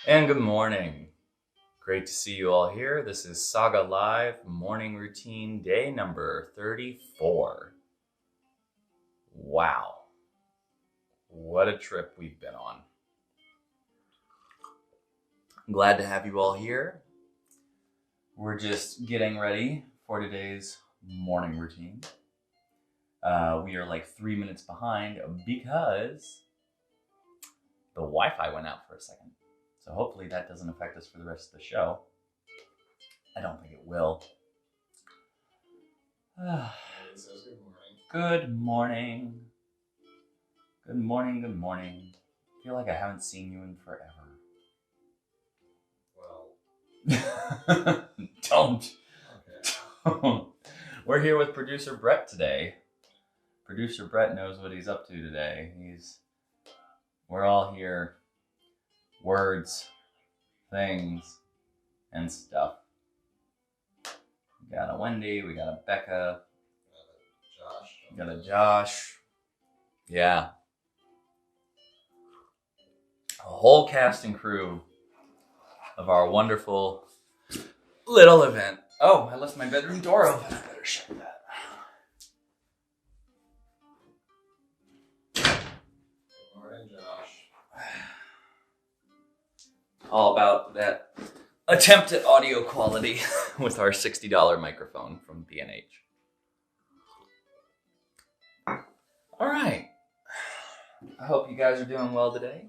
And good morning. Great to see you all here. This is Saga Live morning routine day number 34. Wow. What a trip we've been on. I'm glad to have you all here. We're just getting ready for today's morning routine. We are like 3 minutes behind because the Wi-Fi went out for a second. So hopefully that doesn't affect us for the rest of the show. I don't think it will. It says good morning. Good morning. Good morning, good morning. I feel like I haven't seen you in forever. Well. Don't. Okay. Don't. We're here with producer Brett today. Producer Brett knows what he's up to today. We're all here. Words, things, and stuff. We got a Wendy, we got a Becca. We got a Josh. Yeah. A whole cast and crew of our wonderful little event. Oh, I left my bedroom door open. I better shut that. Good morning, Josh. All about that attempt at audio quality with our $60 microphone from B&H. All right. I hope you guys are doing well today.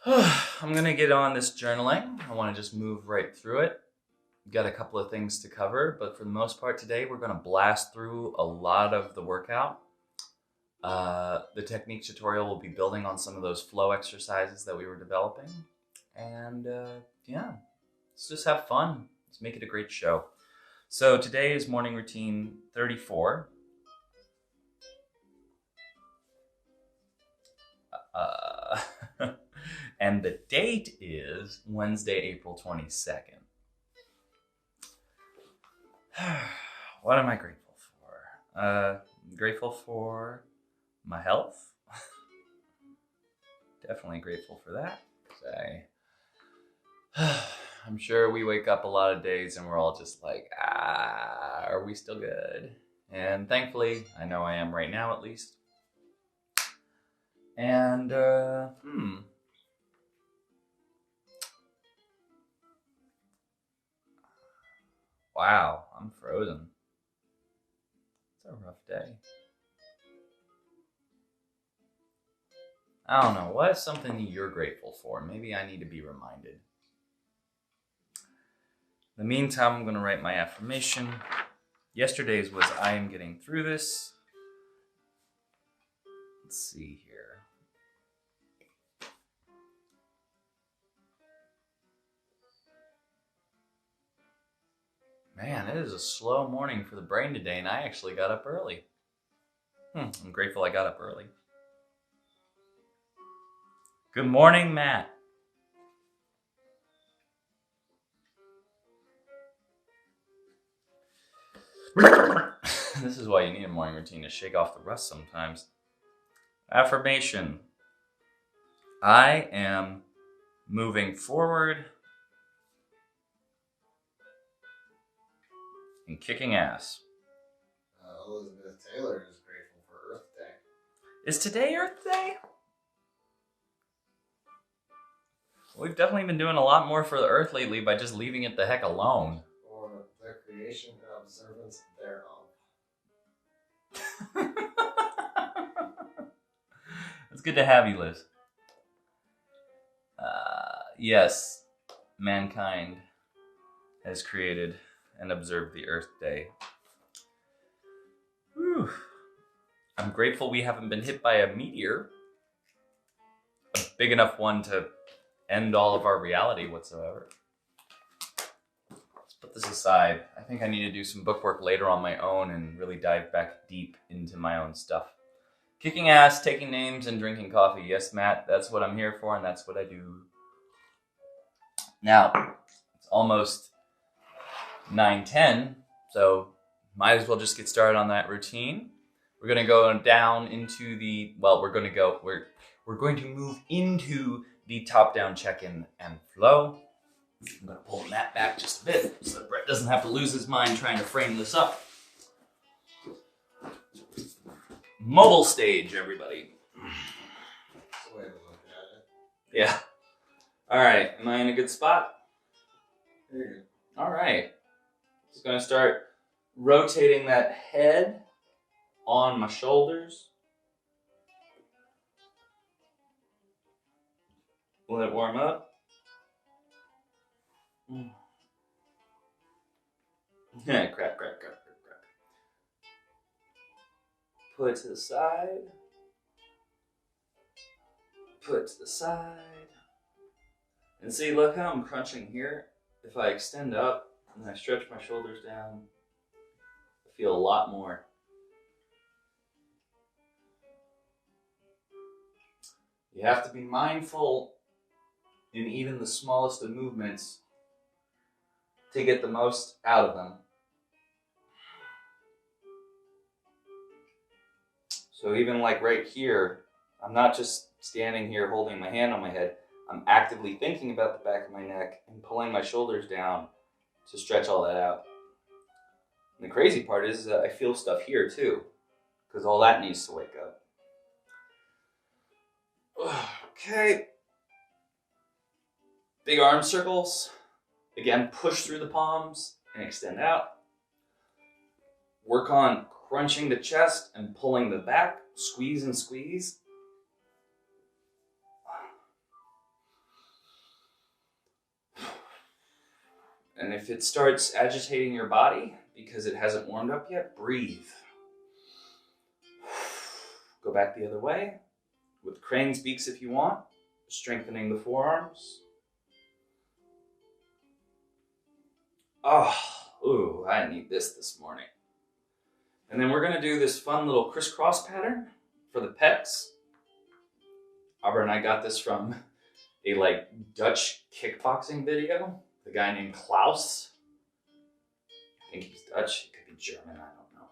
I'm going to get on this journaling. I want to just move right through it. Got a couple of things to cover, but for the most part today, we're going to blast through a lot of the workout. The technique tutorial will be building on some of those flow exercises that we were developing. And yeah, let's just have fun. Let's make it a great show. So today is morning routine 34. And the date is Wednesday, April 22nd. What am I grateful for? I'm grateful for my health. Definitely grateful for that. I'm sure we wake up a lot of days and we're all just like, are we still good? And thankfully, I know I am right now at least. And, Wow, I'm frozen. It's a rough day. I don't know. What is something that you're grateful for? Maybe I need to be reminded. In the meantime, I'm going to write my affirmation. Yesterday's was I am getting through this. Let's see here. Man, it is a slow morning for the brain today, and I actually got up early. I'm grateful I got up early. Good morning, Matt. This is why you need a morning routine, to shake off the rust sometimes. Affirmation. I am moving forward and kicking ass. Elizabeth Taylor is grateful for Earth Day. Is today Earth Day? We've definitely been doing a lot more for the Earth lately by just leaving it the heck alone. Or the creation and observance thereof. It's good to have you, Liz. Yes, mankind has created and observed the Earth Day. Whew. I'm grateful we haven't been hit by a meteor, a big enough one to end all of our reality whatsoever. Let's put this aside. I think I need to do some book work later on my own and really dive back deep into my own stuff. Kicking ass, taking names, and drinking coffee. Yes, Matt, that's what I'm here for, and that's what I do. Now, it's almost 9:10, so might as well just get started on that routine. We're going to go down into the, well, we're we're going to move into the top-down check-in and flow. I'm going to pull the mat back just a bit so that Brett doesn't have to lose his mind trying to frame this up. Mobile stage, everybody. That's the way to look at it. Yeah. All right, am I in a good spot? Very good. All right. Just going to start rotating that head on my shoulders. Let it warm up. Yeah, crap. Put it to the side. Put it to the side. And see, look how I'm crunching here. If I extend up and I stretch my shoulders down, I feel a lot more. You have to be mindful in even the smallest of movements to get the most out of them. So even like right here, I'm not just standing here holding my hand on my head. I'm actively thinking about the back of my neck and pulling my shoulders down to stretch all that out. And the crazy part is that I feel stuff here too, because all that needs to wake up. Okay. Big arm circles. Again, push through the palms and extend out. Work on crunching the chest and pulling the back. Squeeze and squeeze. And if it starts agitating your body because it hasn't warmed up yet, breathe. Go back the other way with crane's beaks if you want, strengthening the forearms. Oh, ooh, I need this morning. And then we're going to do this fun little crisscross pattern for the pecs. Aubrey and I got this from a Dutch kickboxing video. The guy named Klaus. I think he's Dutch. He could be German. I don't know.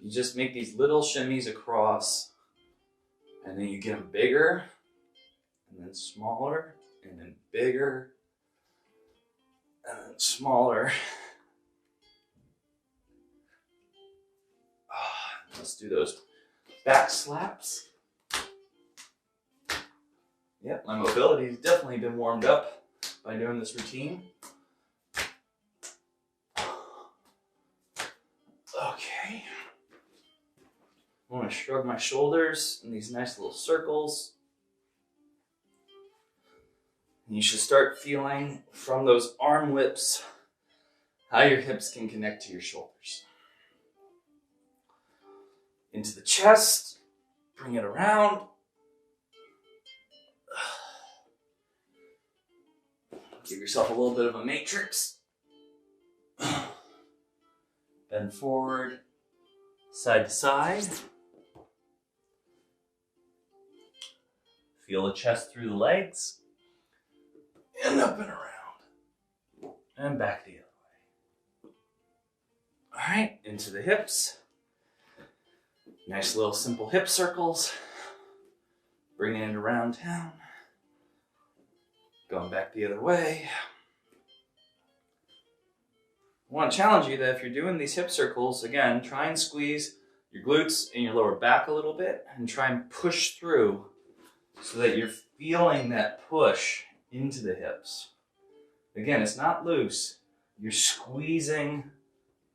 You just make these little shimmies across, and then you get them bigger, and then smaller, and then bigger, and then smaller. Let's do those back slaps. Yep, my mobility's definitely been warmed up by doing this routine. Okay. I want to shrug my shoulders in these nice little circles. And you should start feeling from those arm whips how your hips can connect to your shoulders. Into the chest, bring it around. Give yourself a little bit of a matrix. Bend forward, side to side. Feel the chest through the legs. And up and around. And back the other way. All right, into the hips. Nice little simple hip circles. Bringing it around town. Going back the other way. I want to challenge you that if you're doing these hip circles, again, try and squeeze your glutes and your lower back a little bit and try and push through so that you're feeling that push into the hips. Again, it's not loose. You're squeezing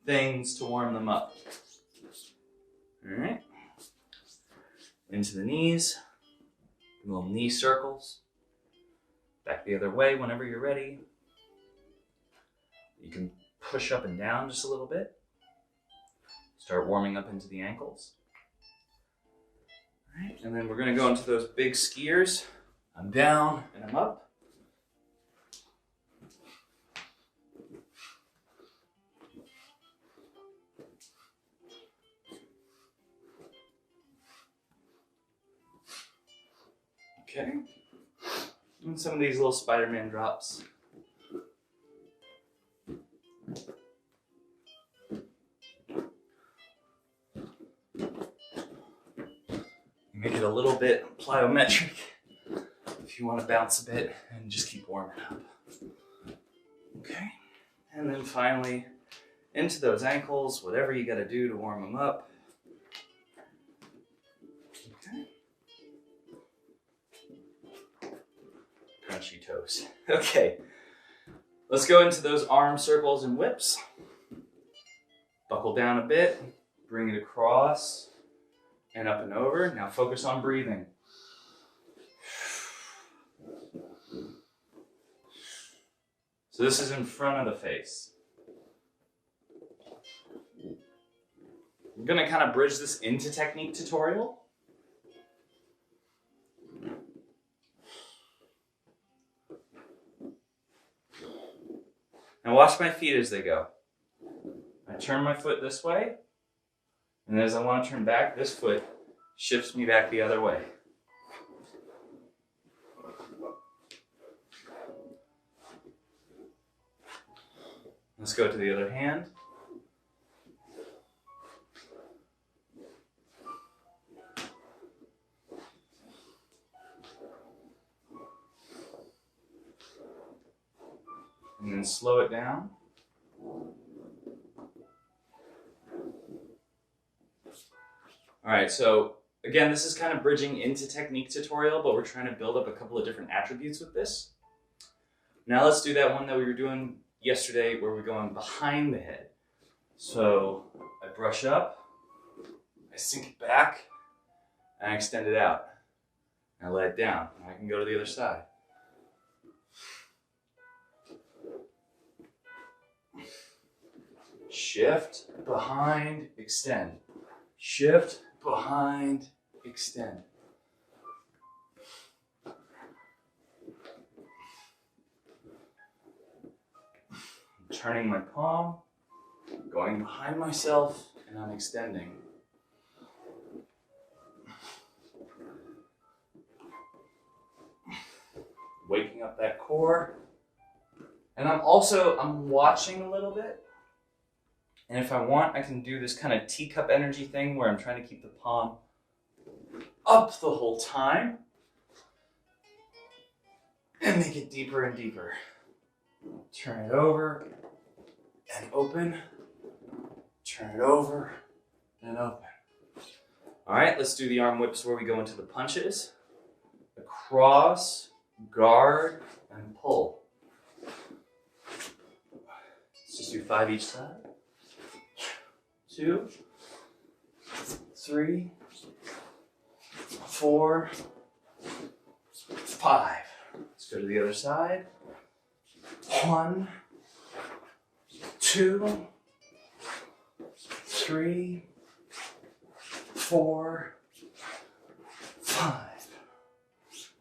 things to warm them up. All right. Into the knees. Little knee circles. Back the other way whenever you're ready. You can push up and down just a little bit. Start warming up into the ankles. All right, and then we're going to go into those big skiers. I'm down and I'm up. Okay. And some of these little Spider-Man drops. Make it a little bit plyometric if you want to bounce a bit and just keep warming up. Okay, and then finally into those ankles, whatever you got to do to warm them up. Okay. Crunchy toes. Okay, let's go into those arm circles and whips. Buckle down a bit, bring it across and up and over. Now focus on breathing. So this is in front of the face. We're gonna kind of bridge this into technique tutorial. Now watch my feet as they go. I turn my foot this way, and as I want to turn back, this foot shifts me back the other way. Let's go to the other hand. And then slow it down. All right, so again, this is kind of bridging into technique tutorial, but we're trying to build up a couple of different attributes with this. Now let's do that one that we were doing yesterday where we're going behind the head. So I brush up, I sink it back, and I extend it out. And I let it down. I can go to the other side. Shift, behind, extend. Shift, behind, extend. I'm turning my palm, going behind myself, and I'm extending. Waking up that core. And I'm watching a little bit. And if I want, I can do this kind of teacup energy thing where I'm trying to keep the palm up the whole time and make it deeper and deeper. Turn it over and open. Turn it over and open. All right, let's do the arm whips where we go into the punches. Across, guard, and pull. Let's just do 5 each side. 2, 3, 4, 5. Let's go to the other side. 1, 2, 3, 4, 5.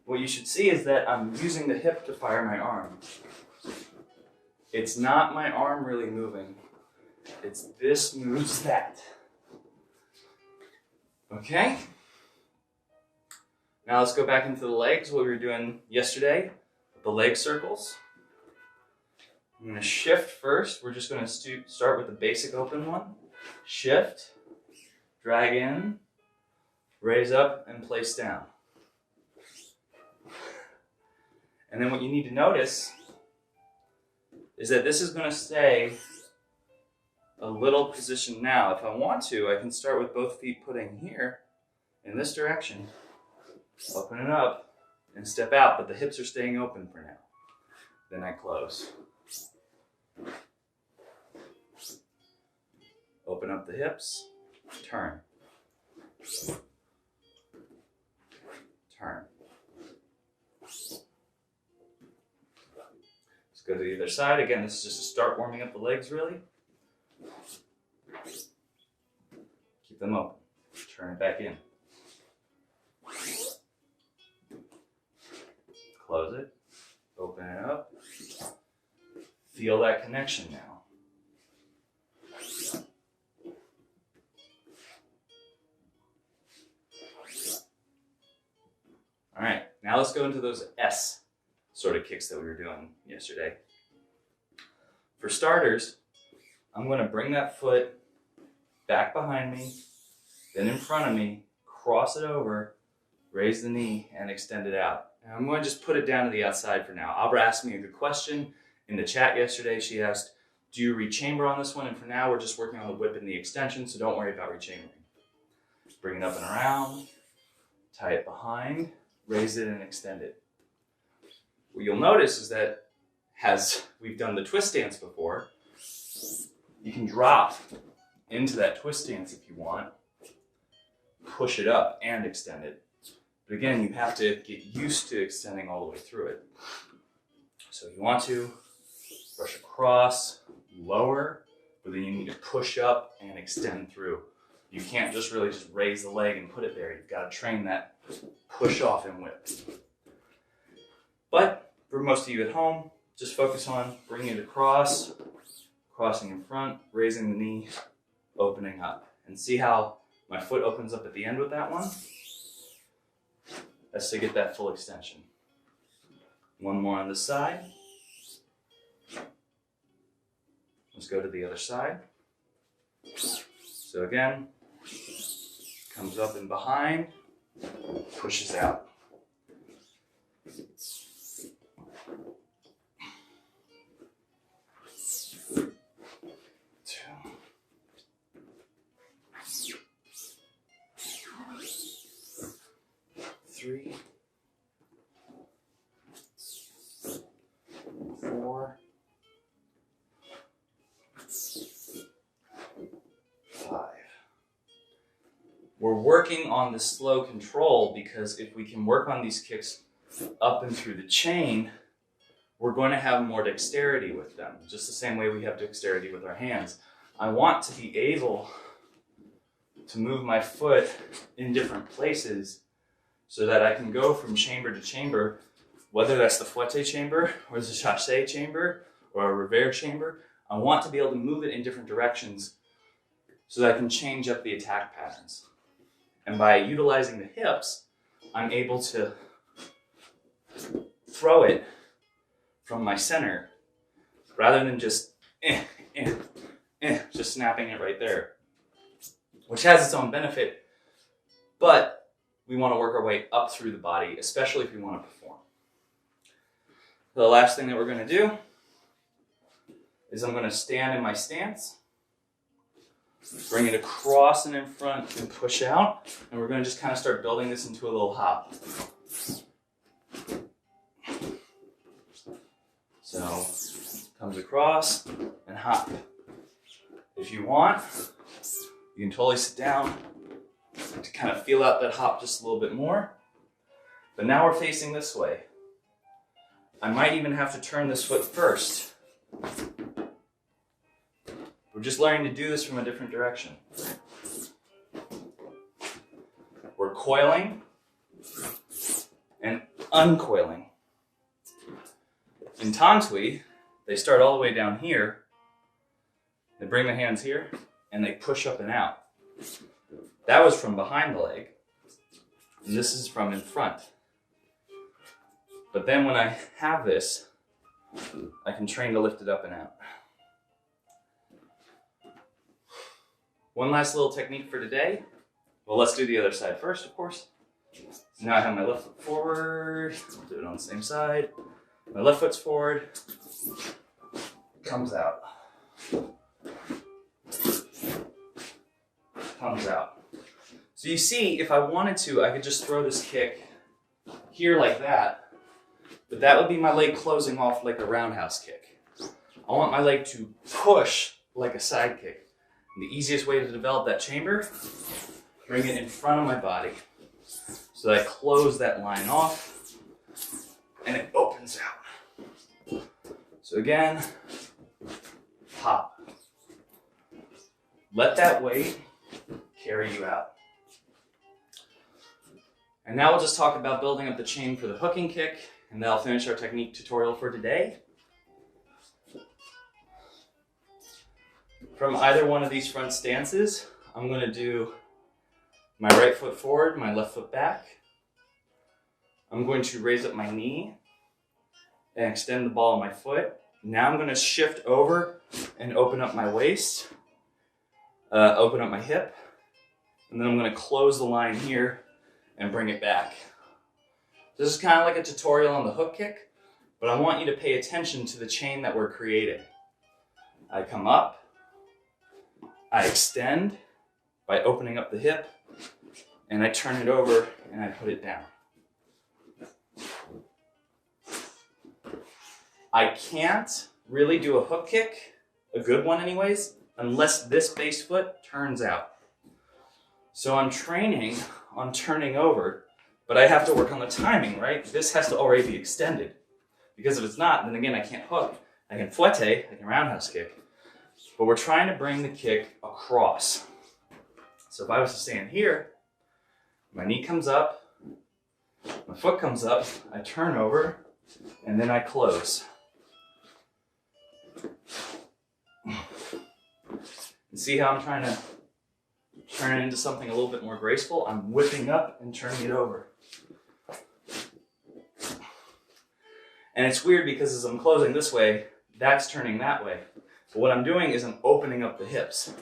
What you should see is that I'm using the hip to fire my arm. It's not my arm really moving. It's this moves that. Okay? Now let's go back into the legs, what we were doing yesterday, the leg circles. I'm going to shift first. We're just going to start with the basic open one. Shift, drag in, raise up, and place down. And then what you need to notice is that this is going to stay a little position now. If I want to, I can start with both feet putting here in this direction, open it up, and step out, but the hips are staying open for now. Then I close. Open up the hips, turn. Turn. Let's go to the other side. Again, this is just to start warming up the legs, really. Keep them open. Turn it back in. Close it. Open it up. Feel that connection now. All right, now let's go into those S sort of kicks that we were doing yesterday. For starters, I'm going to bring that foot back behind me, then in front of me, cross it over, Raise the knee and extend it out. And I'm going to just put it down to the outside for now. Abra asked me a good question in the chat yesterday. She asked, do you rechamber on this one? And for now, we're just working on the whip and the extension, so don't worry about rechambering. Bring it up and around, tie it behind, raise it and extend it. What you'll notice is that as we've done the twist stance before, you can drop into that twist stance if you want, push it up and extend it. But again, you have to get used to extending all the way through it. So you want to brush across, lower, but then you need to push up and extend through. You can't just really just raise the leg and put it there. You've got to train that push off and whip. But for most of you at home, just focus on bringing it across, crossing in front, raising the knee, opening up. And see how my foot opens up at the end with that one? That's to get that full extension. One more on this side. Let's go to the other side. So again, comes up and behind, pushes out. 3, 4, 5. We're working on the slow control because if we can work on these kicks up and through the chain, we're going to have more dexterity with them, just the same way we have dexterity with our hands. I want to be able to move my foot in different places so that I can go from chamber to chamber, whether that's the fouette chamber or the chassé chamber or a revers chamber. I want to be able to move it in different directions so that I can change up the attack patterns. And by utilizing the hips, I'm able to throw it from my center rather than just just snapping it right there, which has its own benefit, but we want to work our way up through the body, especially if we want to perform. The last thing that we're going to do is I'm going to stand in my stance, bring it across and in front and push out, and we're going to just kind of start building this into a little hop. So, comes across and hop. If you want, you can totally sit down to kind of feel out that hop just a little bit more. But now we're facing this way. I might even have to turn this foot first. We're just learning to do this from a different direction. We're coiling and uncoiling. In Tantui, they start all the way down here. They bring the hands here and they push up and out. That was from behind the leg, and this is from in front. But then when I have this, I can train to lift it up and out. One last little technique for today. Well, let's do the other side first, of course. So now I have my left foot forward. I'll do it on the same side. My left foot's forward, comes out. Comes out. So you see, if I wanted to, I could just throw this kick here like that, but that would be my leg closing off like a roundhouse kick. I want my leg to push like a side kick. And the easiest way to develop that chamber, bring it in front of my body so that I close that line off and it opens out. So again, pop. Let that weight carry you out. And now we'll just talk about building up the chain for the hooking kick, and that'll finish our technique tutorial for today. From either one of these front stances, I'm going to do my right foot forward, my left foot back. I'm going to raise up my knee and extend the ball of my foot. Now I'm going to shift over and open up my waist, open up my hip, and then I'm going to close the line here and bring it back. This is kind of like a tutorial on the hook kick, but I want you to pay attention to the chain that we're creating. I come up, I extend by opening up the hip, and I turn it over and I put it down. I can't really do a hook kick, a good one anyways, unless this base foot turns out. So I'm training on turning over, but I have to work on the timing, right? This has to already be extended. Because if it's not, then again, I can't hook. I can fouette, I can roundhouse kick. But we're trying to bring the kick across. So if I was to stand here, my knee comes up, my foot comes up, I turn over, and then I close. And see how I'm trying to turn it into something a little bit more graceful? I'm whipping up and turning it over. And it's weird because as I'm closing this way, that's turning that way. But what I'm doing is I'm opening up the hips.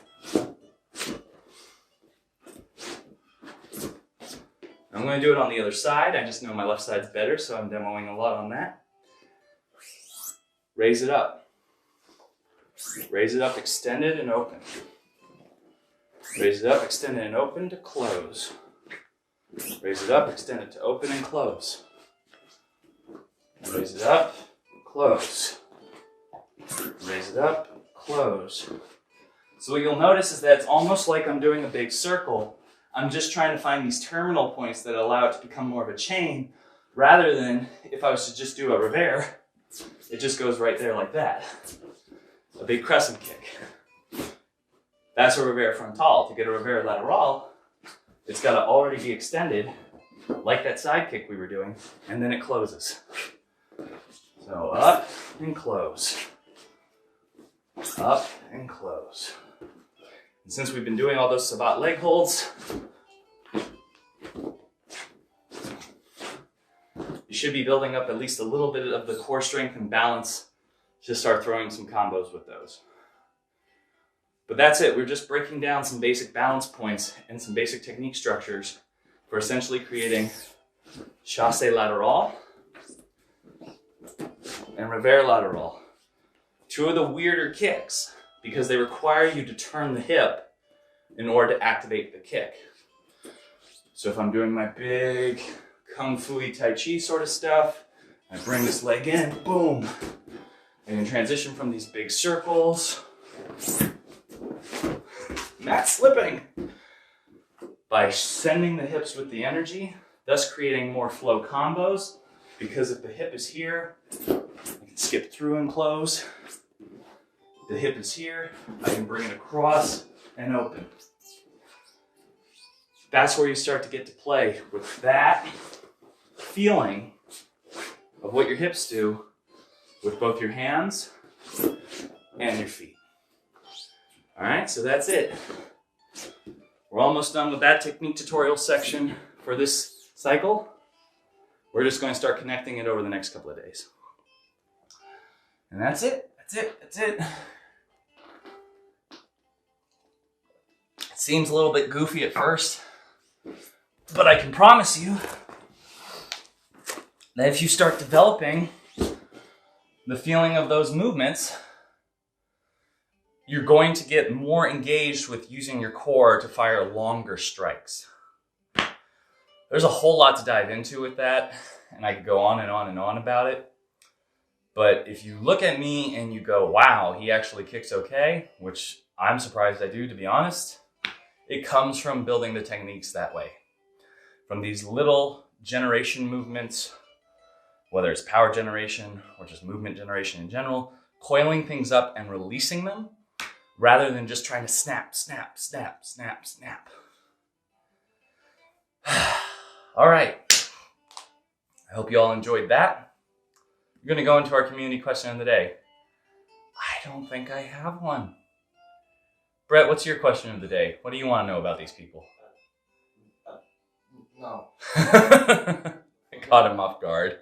I'm going to do it on the other side. I just know my left side's better, so I'm demoing a lot on that. Raise it up. Raise it up, extend it, and open. Raise it up, extend it, and open to close. Raise it up, extend it to open and close. Raise it up, close. Raise it up, close. So what you'll notice is that it's almost like I'm doing a big circle. I'm just trying to find these terminal points that allow it to become more of a chain, rather than if I was to just do a revers, it just goes right there like that. A big crescent kick. That's a revers frontal. To get a revers lateral, it's got to already be extended, like that side kick we were doing, and then it closes. So up and close. Up and close. And since we've been doing all those Savate leg holds, you should be building up at least a little bit of the core strength and balance to start throwing some combos with those. But that's it. We're just breaking down some basic balance points and some basic technique structures for essentially creating chasse lateral and revers lateral. Two of the weirder kicks because they require you to turn the hip in order to activate the kick. So if I'm doing my big kung fu-y Tai-Chi sort of stuff, I bring this leg in, boom. I can transition from these big circles, not slipping, by sending the hips with the energy, thus creating more flow combos, because if the hip is here, I can skip through and close. The hip is here, I can bring it across and open. That's where you start to get to play with that feeling of what your hips do with both your hands and your feet. All right, so that's it. We're almost done with that technique tutorial section for this cycle. We're just going to start connecting it over the next couple of days. And that's it, that's it, that's it. It seems a little bit goofy at first, but I can promise you that if you start developing the feeling of those movements, you're going to get more engaged with using your core to fire longer strikes. There's a whole lot to dive into with that, and I could go on and on and on about it. But if you look at me and you go, wow, he actually kicks okay, which I'm surprised I do, to be honest, it comes from building the techniques that way. From these little generation movements, whether it's power generation or just movement generation in general, coiling things up and releasing them rather than just trying to snap, snap, snap, snap, snap. All right. I hope you all enjoyed that. We're going to go into our community question of the day. I don't think I have one. Brett, what's your question of the day? What do you want to know about these people? No. I caught him off guard.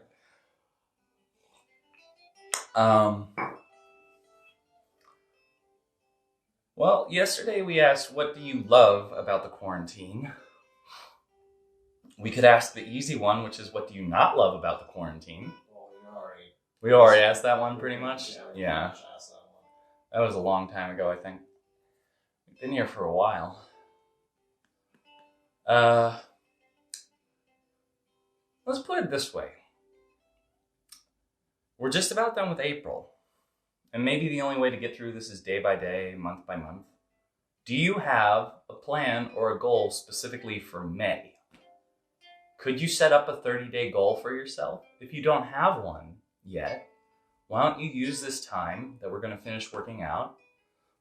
Well, yesterday we asked, what do you love about the quarantine? We could ask the easy one, which is, what do you not love about the quarantine? Well, We already asked that one pretty much. Yeah. Yeah. Asked that one. That was a long time ago, I think. We've been here for a while. Let's put it this way. We're just about done with April. And maybe the only way to get through this is day by day, month by month. Do you have a plan or a goal specifically for May? Could you set up a 30-day goal for yourself? If you don't have one yet, why don't you use this time that we're going to finish working out?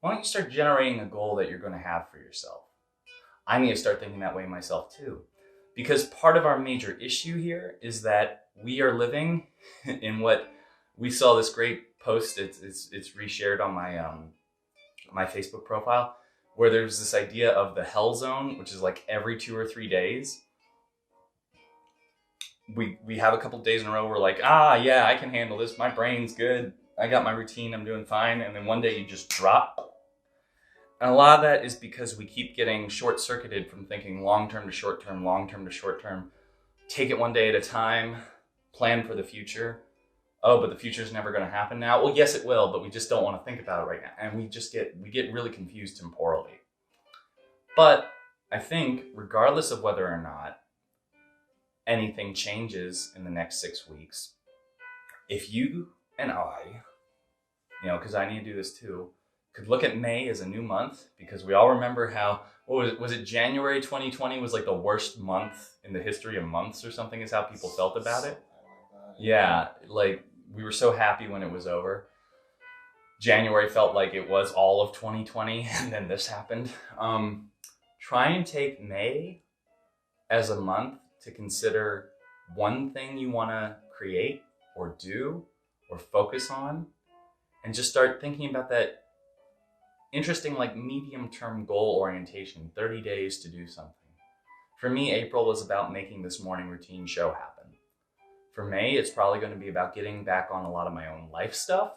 Why don't you start generating a goal that you're going to have for yourself? I need to start thinking that way myself too. Because part of our major issue here is that we are living in what we saw this great post. It's reshared on my Facebook profile, where there's this idea of the hell zone, which is like every 2 or 3 days. We have a couple days in a row where we're like, yeah, I can handle this. My brain's good. I got my routine. I'm doing fine. And then one day you just drop. And a lot of that is because we keep getting short-circuited from thinking long-term to short-term, long-term to short-term. Take it one day at a time. Plan for the future. Oh, but the future is never going to happen now. Well, yes, it will, but we just don't want to think about it right now. And we get really confused temporally. But I think regardless of whether or not anything changes in the next 6 weeks, if you and I, because I need to do this too, could look at May as a new month, because we all remember how, was it January 2020 was like the worst month in the history of months or something is how people felt about it. Yeah, like we were so happy when it was over. January felt like it was all of 2020, and then this happened. Try and take May as a month to consider one thing you want to create or do or focus on, and just start thinking about that interesting, like, medium-term goal orientation, 30 days to do something. For me, April was about making this morning routine show happen. For May, it's probably going to be about getting back on a lot of my own life stuff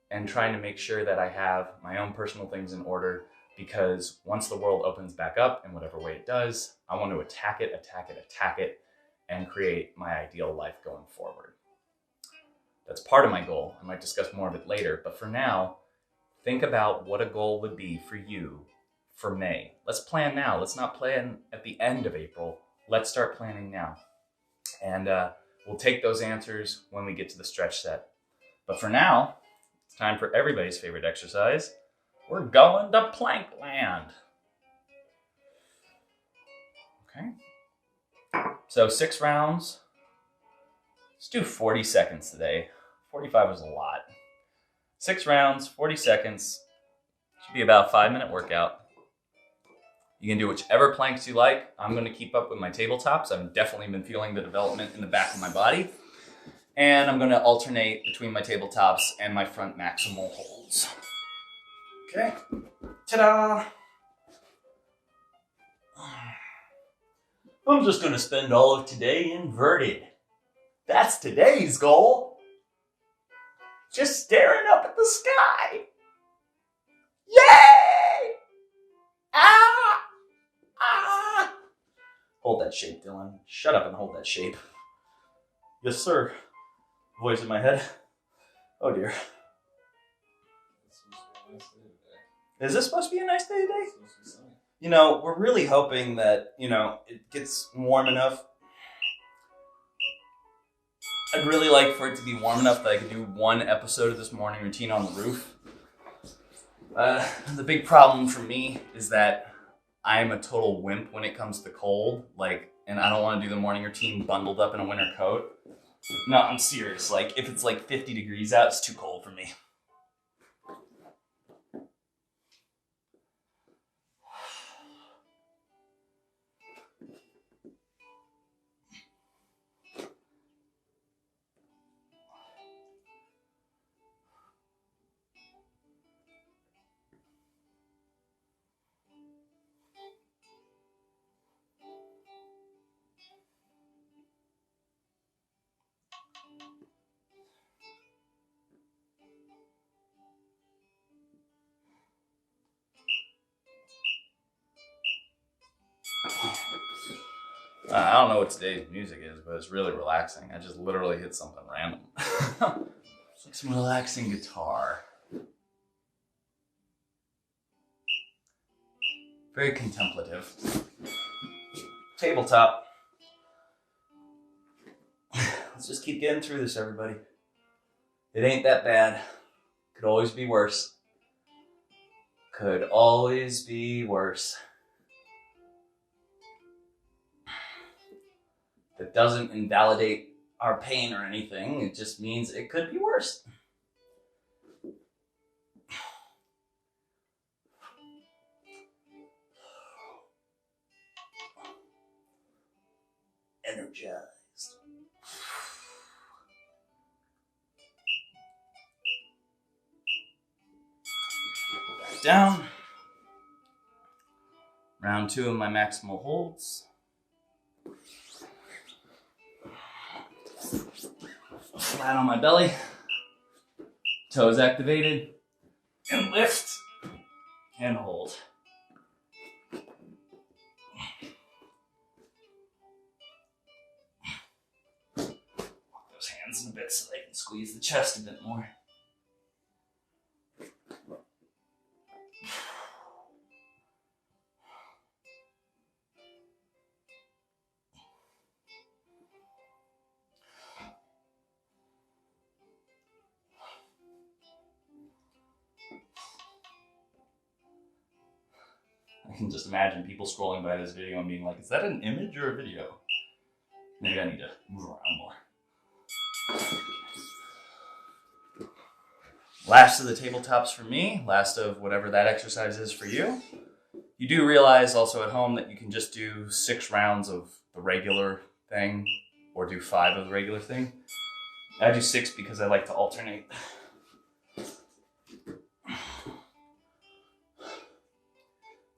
and trying to make sure that I have my own personal things in order, because once the world opens back up in whatever way it does, I want to attack it, and create my ideal life going forward. That's part of my goal. I might discuss more of it later, but for now, think about what a goal would be for you for May. Let's plan now. Let's not plan at the end of April. Let's start planning now. And we'll take those answers when we get to the stretch set. But for now, it's time for everybody's favorite exercise. We're going to plank land. Okay. So 6 rounds. Let's do 40 seconds today. 45 was a lot. 6 rounds, 40 seconds. Should be about a 5-minute workout. You can do whichever planks you like. I'm going to keep up with my tabletops. I've definitely been feeling the development in the back of my body. And I'm going to alternate between my tabletops and my front maximal holds. Okay. Ta-da! I'm just going to spend all of today inverted. That's today's goal. Just staring up at the sky. Yay! Ah! Ah! Hold that shape, Dylan. Shut up and hold that shape. Yes, sir. Voice in my head. Oh, dear. Is this supposed to be a nice day today? We're really hoping that, it gets warm enough. I'd really like for it to be warm enough that I could do one episode of this morning routine on the roof. The big problem for me is that I'm a total wimp when it comes to cold, and I don't want to do the morning routine bundled up in a winter coat. No, I'm serious. If it's 50 degrees out, it's too cold for me. I don't know what today's music is, but it's really relaxing. I just literally hit something random. It's like some relaxing guitar. Very contemplative. Tabletop. Let's just keep getting through this, everybody. It ain't that bad. Could always be worse. Could always be worse. That doesn't invalidate our pain or anything. It just means it could be worse. Energized. Back down. Round 2 of my maximal holds. Flat on my belly. Toes activated. And lift. And hold. Hands in a bit so they can squeeze the chest a bit more. I can just imagine people scrolling by this video and being like, is that an image or a video? Maybe I need to move around more. Last of the tabletops for me, last of whatever that exercise is for you. You do realize also at home that you can just do 6 rounds of the regular thing or do 5 of the regular thing. I do 6 because I like to alternate.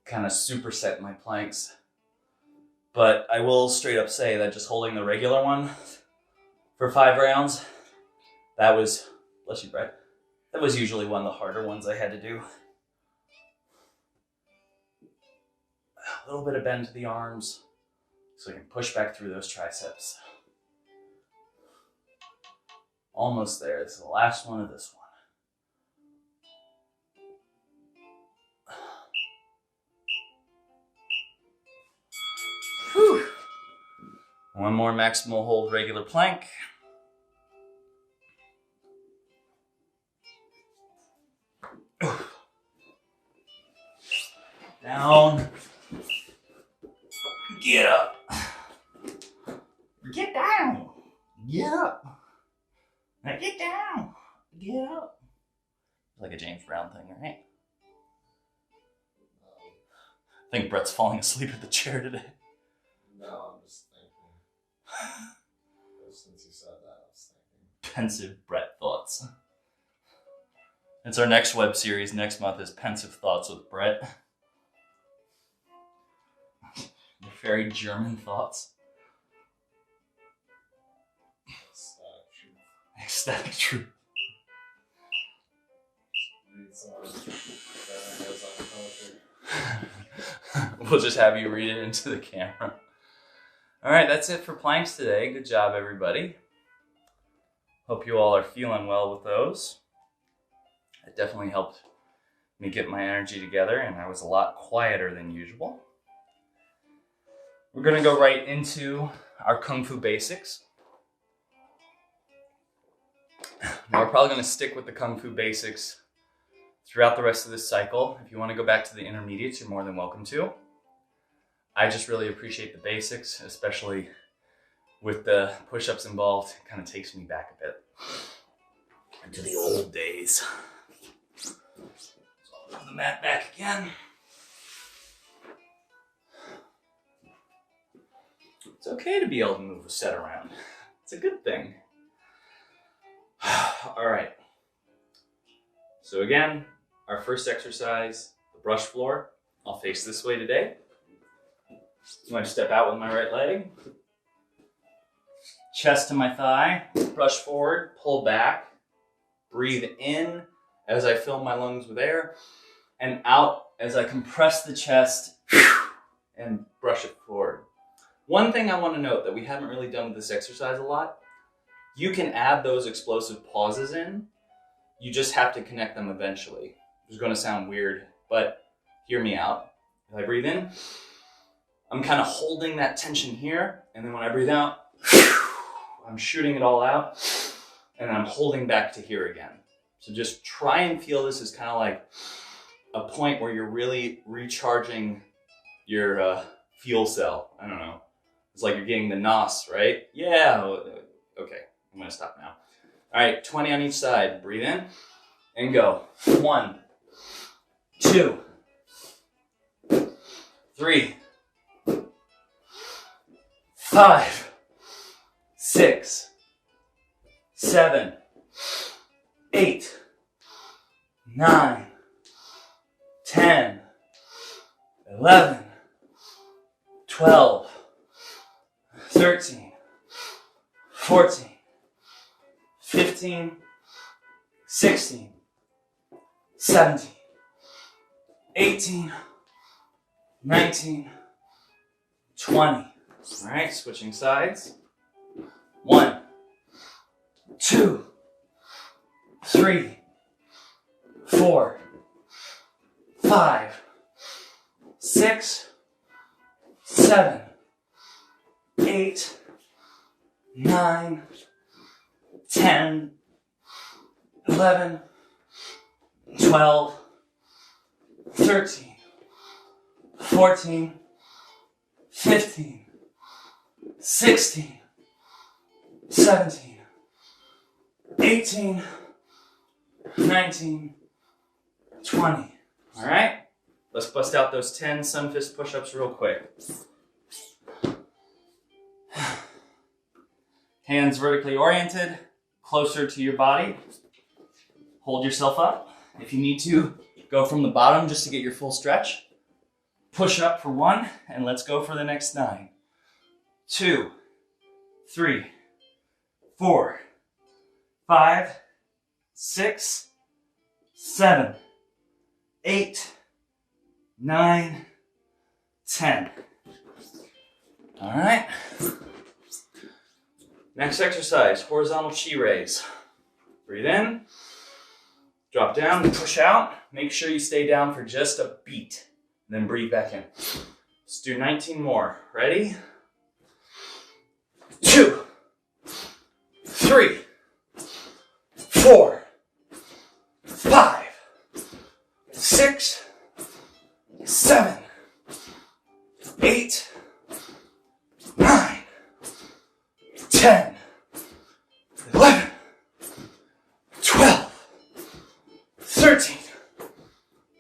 Kind of superset my planks. But I will straight up say that just holding the regular one for 5 rounds, that was, bless you, Brett, that was usually one of the harder ones I had to do. A little bit of bend to the arms so I can push back through those triceps. Almost there. This is the last one of this one. Whew. One more maximal hold regular plank. Down. Get up. Get down. Get up. Now get down. Get up. It's like a James Brown thing, right? I think Brett's falling asleep at the chair today. No, I'm just thinking. Since you said that, I was thinking. Pensive Brett thoughts. It's our next web series. Next month is Pensive Thoughts with Brett. Very German thoughts. Ecstatic truth. Read some poetry. We'll just have you read it into the camera. All right, that's it for planks today. Good job, everybody. Hope you all are feeling well with those. It definitely helped me get my energy together, and I was a lot quieter than usual. We're going to go right into our Kung Fu basics. Now, we're probably going to stick with the Kung Fu basics throughout the rest of this cycle. If you want to go back to the intermediates, you're more than welcome to. I just really appreciate the basics, especially with the push-ups involved. It kind of takes me back a bit into the old days. So I'll move the mat back again. It's okay to be able to move a set around. It's a good thing. All right. So again, our first exercise, the brush floor. I'll face this way today. I'm going to step out with my right leg. Chest to my thigh. Brush forward, pull back. Breathe in as I fill my lungs with air. And out as I compress the chest and brush it forward. One thing I want to note that we haven't really done with this exercise a lot, you can add those explosive pauses in. You just have to connect them eventually. It's going to sound weird, but hear me out. If I breathe in, I'm kind of holding that tension here, and then when I breathe out, I'm shooting it all out, and I'm holding back to here again. So just try and feel this as kind of like a point where you're really recharging your fuel cell. I don't know. It's like you're getting the NOS, right? Yeah. Okay, I'm going to stop now. All right, 20 on each side. Breathe in and go. 1, 2, 3, 5, 6, 7, 8, 9, 10, 11, 12, 13, 14, 15, 16, 17, 18, 19, 20. All right, switching sides. 1, 2, 3, 4, 5, 6, 7, 8, 9, 10, 11, 12, 13, 14, 15, 16, 17, 18, 19, 20. All right? Let's bust out those 10 sun fist push-ups real quick. Hands vertically oriented, closer to your body. Hold yourself up. If you need to, go from the bottom just to get your full stretch. Push up for 1, and let's go for the next 9. 2, 3, 4, 5, 6, 7, 8, 9, 10. All right. Next exercise, horizontal chi raise. Breathe in, drop down, push out. Make sure you stay down for just a beat. Then breathe back in. Let's do 19 more. Ready? 2, 3, 4, 5, 6, 7, 8, 9, 10, 11, 12, 13,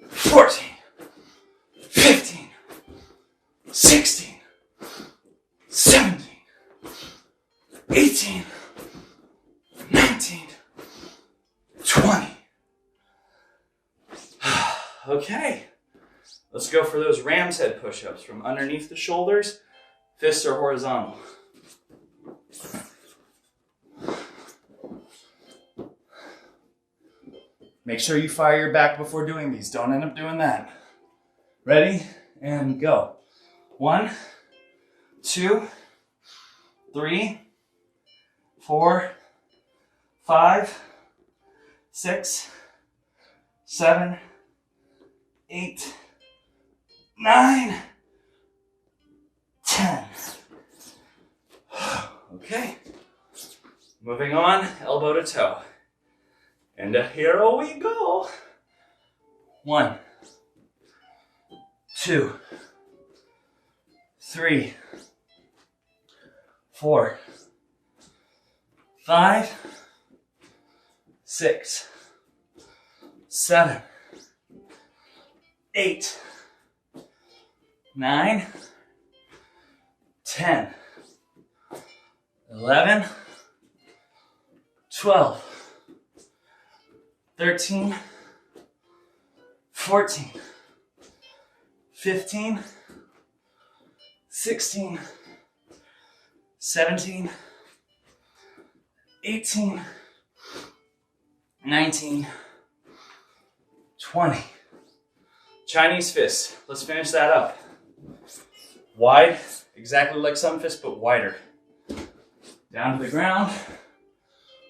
14, 15, 16, 17, 18, 19, 20. Okay, let's go for those ram's head push-ups from underneath the shoulders. Fists are horizontal. Make sure you fire your back before doing these. Don't end up doing that. Ready? And go. 1, 2, 3, 4, 5, 6, 7, 8, 9, 10. Okay. Moving on, elbow to toe. And here we go. 1, 2, 3, 4, 5, 6, 7, 8, 9, 10, 11, 12, 13, 14, 15, 16, 17, 18, 19, 20. Chinese fist. Let's finish that up. Wide Exactly like sun fist, but wider. Down to the ground.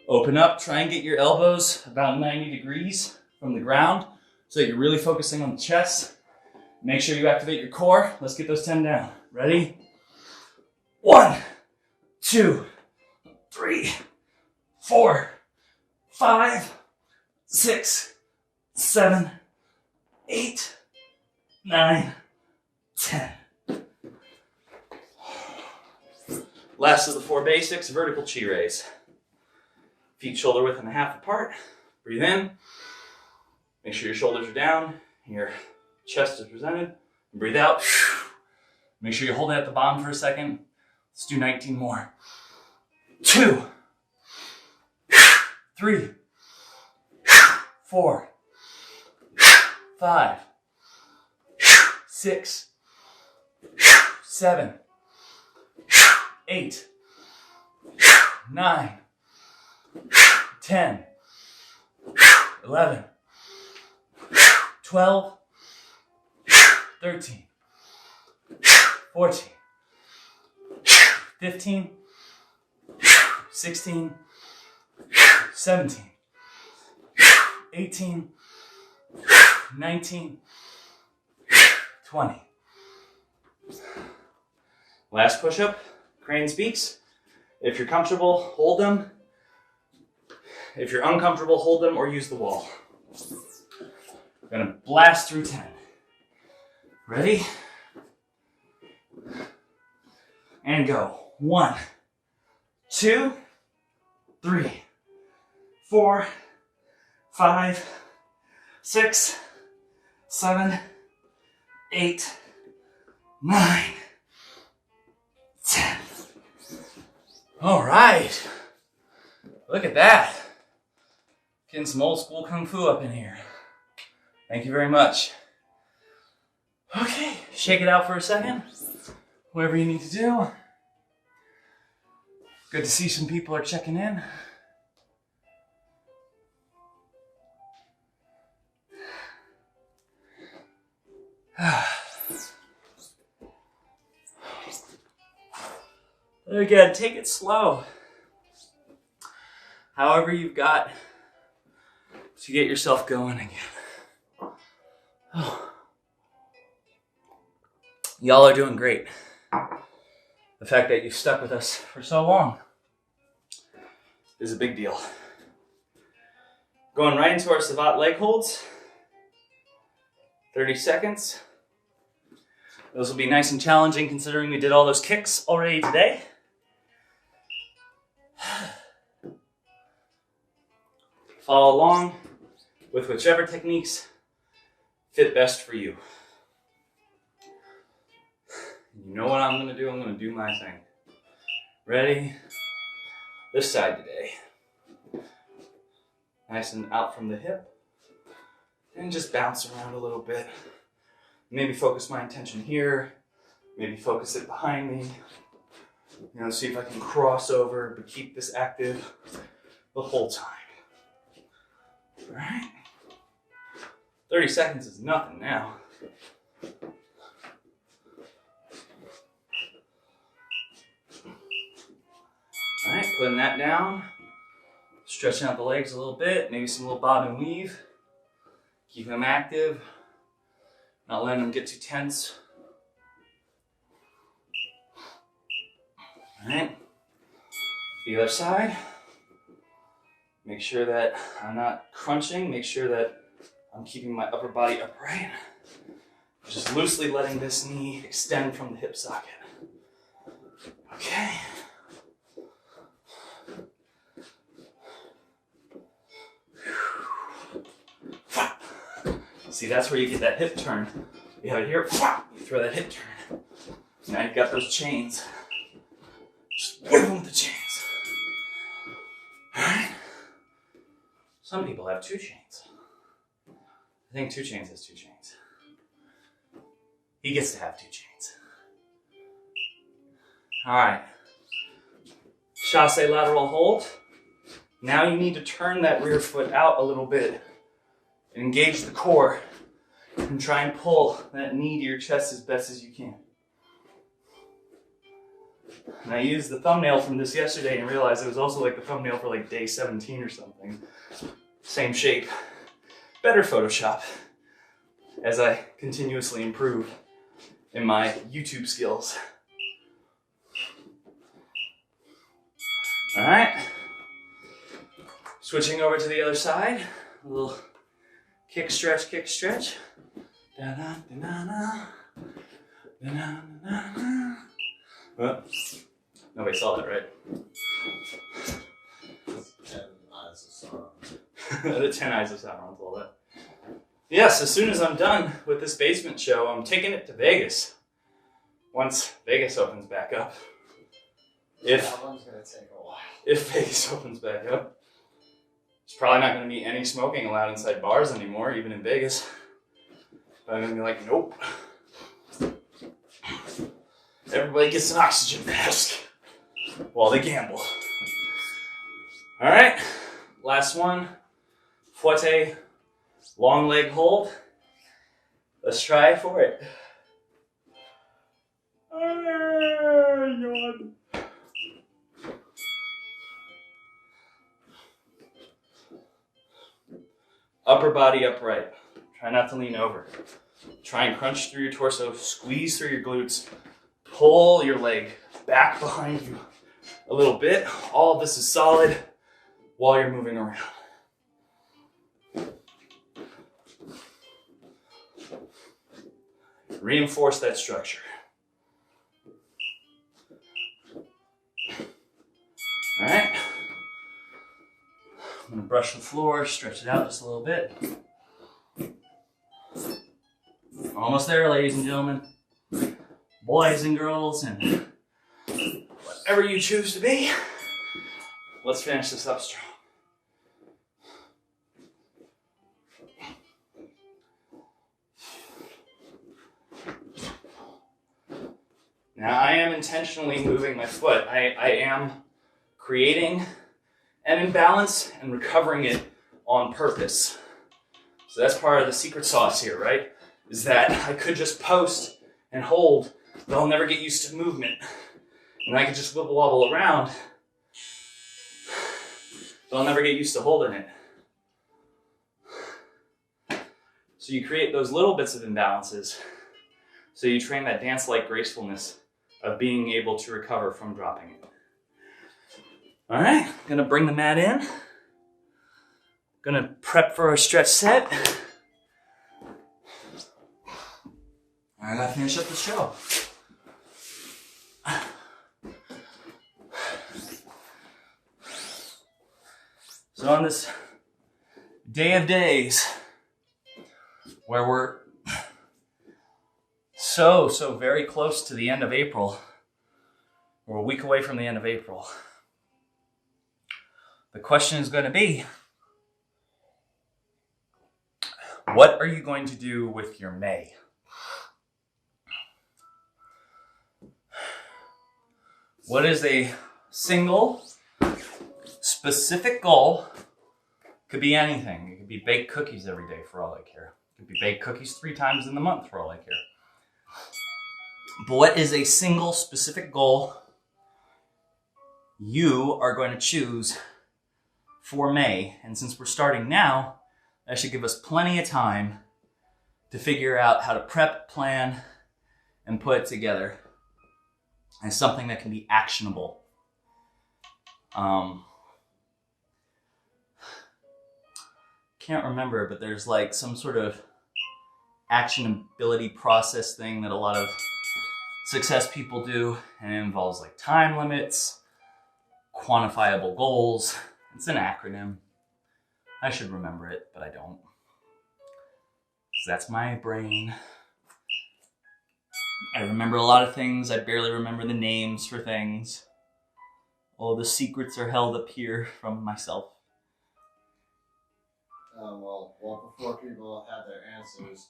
Open up, try and get your elbows about 90 degrees from the ground so that you're really focusing on the chest. Make sure you activate your core. Let's get those 10 down. Ready? 1, 2, 3, 4, 5, 6, 7, 8, 9, 10. Last of the 4 basics, vertical chi raise. Feet shoulder width and a half apart. Breathe in. Make sure your shoulders are down. Your chest is presented. And breathe out. Make sure you hold it at the bottom for a second. Let's do 19 more. 2, 3, 4, 5, 6, 7, 8, 9, 10, 11, 12, 13, 14, 15, 16, 17, 18, 19, 20. Last push-up, crane's beaks. If you're comfortable, hold them. If you're uncomfortable, hold them or use the wall. We're gonna blast through 10. Ready? And go. 1, 2, 3, 4, 5, 6, 7, 8, 9, 10. All right. Look at that. Getting some old school kung fu up in here. Thank you very much. Okay, shake it out for a second. Whatever you need to do. Good to see some people are checking in. Again, take it slow. However you've got to get yourself going again. Oh. Y'all are doing great. The fact that you've stuck with us for so long is a big deal. Going right into our Savate Leg Holds. 30 seconds. Those will be nice and challenging considering we did all those kicks already today. Follow along with whichever techniques fit best for you. You know what I'm going to do? I'm going to do my thing. Ready? This side today. Nice and out from the hip. And just bounce around a little bit. Maybe focus my intention here. Maybe focus it behind me. You know, see if I can cross over, but keep this active the whole time. All right? 30 seconds is nothing now. All right, putting that down. Stretching out the legs a little bit. Maybe some little bob and weave. Keep them active. Not letting them get too tense. All right. The other side. Make sure that I'm not crunching. Make sure that I'm keeping my upper body upright. Just loosely letting this knee extend from the hip socket. Okay. See, that's where you get that hip turn. You have it here, you throw that hip turn. Now you've got those chains. Just whip them with the chains. All right. Some people have 2 chains. I think 2 chains has 2 chains. He gets to have 2 chains. All right. Chasse lateral hold. Now you need to turn that rear foot out a little bit. Engage the core and try and pull that knee to your chest as best as you can. And I used the thumbnail from this yesterday and realized it was also like the thumbnail for like day 17 or something. Same shape. Better Photoshop as I continuously improve in my YouTube skills. All right. Switching over to the other side. A little kick stretch, kick stretch. Da-da, da-da-da. Da-da-da-da. Well, nobody saw that, right? 10 eyes of Sauron. The 10 eyes of Sauron, all that. Yes, as soon as I'm done with this basement show, I'm taking it to Vegas. Once Vegas opens back up. That one's gonna take a while. If Vegas opens back up. There's probably not going to be any smoking allowed inside bars anymore, even in Vegas. But I'm going to be like, nope. Everybody gets an oxygen mask while they gamble. All right, last one. Forte long leg hold. Let's try for it. Yawn. Upper body upright. Try not to lean over. Try and crunch through your torso, squeeze through your glutes, pull your leg back behind you a little bit. All of this is solid while you're moving around. Reinforce that structure. All right. I'm gonna brush the floor, stretch it out just a little bit. Almost there, ladies and gentlemen. Boys and girls, and whatever you choose to be. Let's finish this up strong. Now, I am intentionally moving my foot. I am creating an imbalance and recovering it on purpose. So that's part of the secret sauce here, right? Is that I could just post and hold, but I'll never get used to movement. And I could just wibble wobble around, but I'll never get used to holding it. So you create those little bits of imbalances. So you train that dance-like gracefulness of being able to recover from dropping it. All right, gonna bring the mat in. Gonna prep for a stretch set. I gotta finish up the show. So on this day of days, where we're so very close to the end of April, we're a week away from the end of April. The question is going to be, what are you going to do with your May? What is a single, specific goal? Could be anything. It could be baked cookies every day for all I care. It could be baked cookies 3 times in the month for all I care. But what is a single, specific goal you are going to choose for May? And since we're starting now, that should give us plenty of time to figure out how to prep, plan, and put it together as something that can be actionable. Can't remember, but there's like some sort of actionability process thing that a lot of success people do, and it involves like time limits, quantifiable goals. It's an acronym. I should remember it, but I don't. 'Cause that's my brain. I remember a lot of things. I barely remember the names for things. All the secrets are held up here from myself. Well, before people have their answers,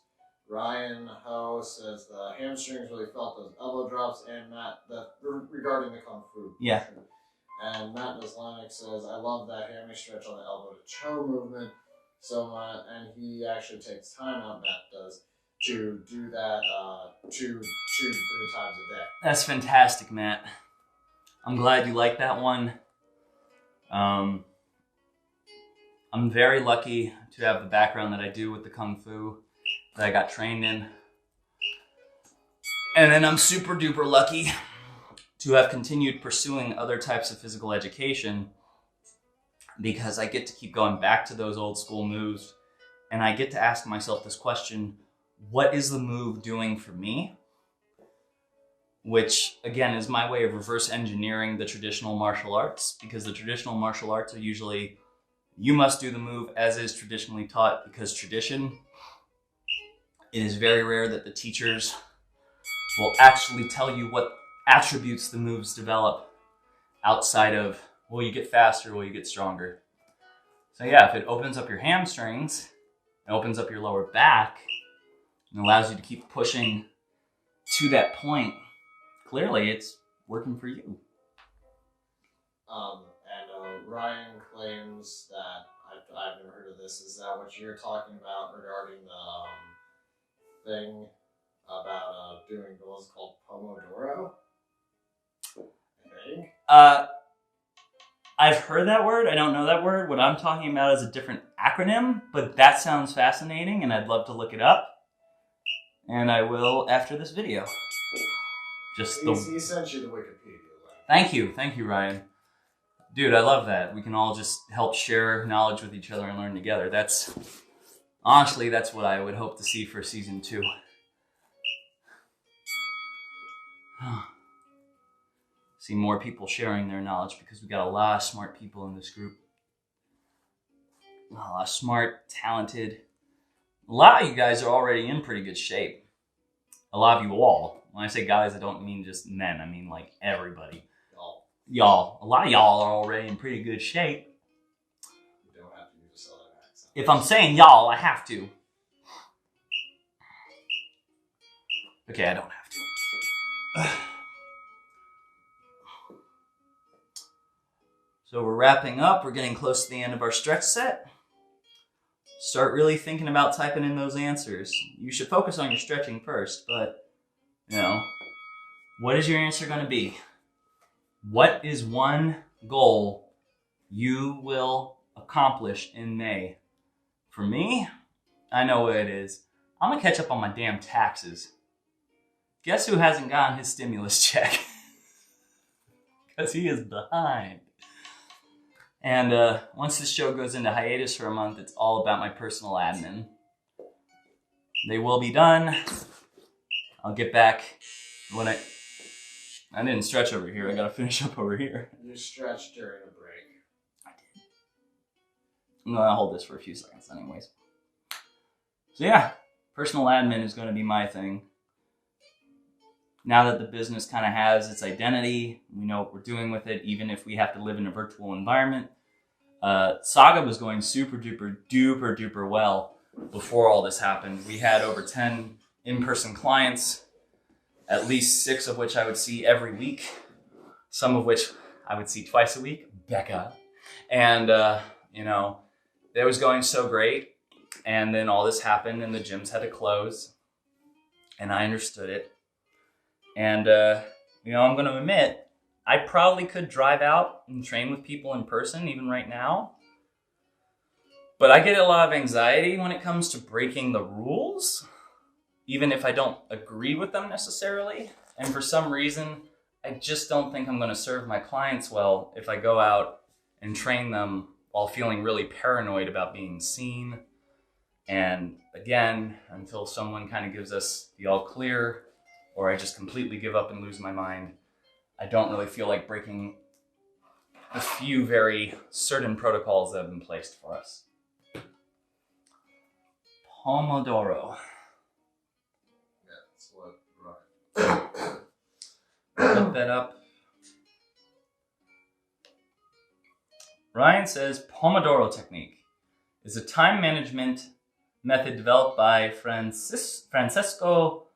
Ryan Ho says the hamstrings really felt those elbow drops, and Matt, regarding the Kung Fu. Yeah. And Matt Deslanik says, I love that hammy stretch on the elbow to toe movement so much, and he actually takes time out, Matt does, to do that 2 to 3 times a day. That's fantastic, Matt. I'm glad you like that one. I'm very lucky to have the background that I do with the Kung Fu that I got trained in. And then I'm super duper lucky to have continued pursuing other types of physical education because I get to keep going back to those old school moves and I get to ask myself this question, what is the move doing for me? Which, again, is my way of reverse engineering the traditional martial arts, because the traditional martial arts are usually, you must do the move as is traditionally taught, because tradition, it is very rare that the teachers will actually tell you what attributes the moves develop outside of, well, you get faster, well, you get stronger. So yeah, if it opens up your hamstrings, it opens up your lower back, and allows you to keep pushing to that point, clearly it's working for you. Ryan claims that, I've never heard of this, is that what you're talking about regarding the thing about doing what's called Pomodoro? I think. I've heard that word. I don't know that word. What I'm talking about is a different acronym, but that sounds fascinating and I'd love to look it up. And I will after this video. He sent you the Wikipedia link. Thank you, Ryan. Dude, I love that. We can all just help share knowledge with each other and learn together. Honestly, that's what I would hope to see for season 2. See more people sharing their knowledge because we got a lot of smart people in this group. A lot of smart, talented. A lot of you guys are already in pretty good shape. A lot of you all. When I say guys, I don't mean just men. I mean like everybody. Y'all. A lot of y'all are already in pretty good shape. You don't have to use a southern accent. If I'm saying y'all, I have to. Okay, I don't have to. So we're wrapping up. We're getting close to the end of our stretch set. Start really thinking about typing in those answers. You should focus on your stretching first, but, what is your answer going to be? What is one goal you will accomplish in May? For me, I know what it is. I'm going to catch up on my damn taxes. Guess who hasn't gotten his stimulus check? Because he is behind. And once this show goes into hiatus for a month, it's all about my personal admin. They will be done. I'll get back when I didn't stretch over here. I got to finish up over here. You stretched during a break. I did. I'm going to hold this for a few seconds anyways. So yeah, personal admin is going to be my thing. Now that the business kind of has its identity, we know what we're doing with it, even if we have to live in a virtual environment. Saga was going super duper duper duper well before all this happened. We had over 10 in-person clients, at least 6 of which I would see every week, some of which I would see twice a week. Becca. And, it was going so great. And then all this happened and the gyms had to close. And I understood it. And, I'm going to admit, I probably could drive out and train with people in person, even right now. But I get a lot of anxiety when it comes to breaking the rules, even if I don't agree with them necessarily. And for some reason, I just don't think I'm going to serve my clients well if I go out and train them while feeling really paranoid about being seen. And again, until someone kind of gives us the all clear, or I just completely give up and lose my mind, I don't really feel like breaking a few very certain protocols that have been placed for us. Pomodoro. Yeah, that's what right. Look that up. Ryan says Pomodoro technique is a time management method developed by Francesco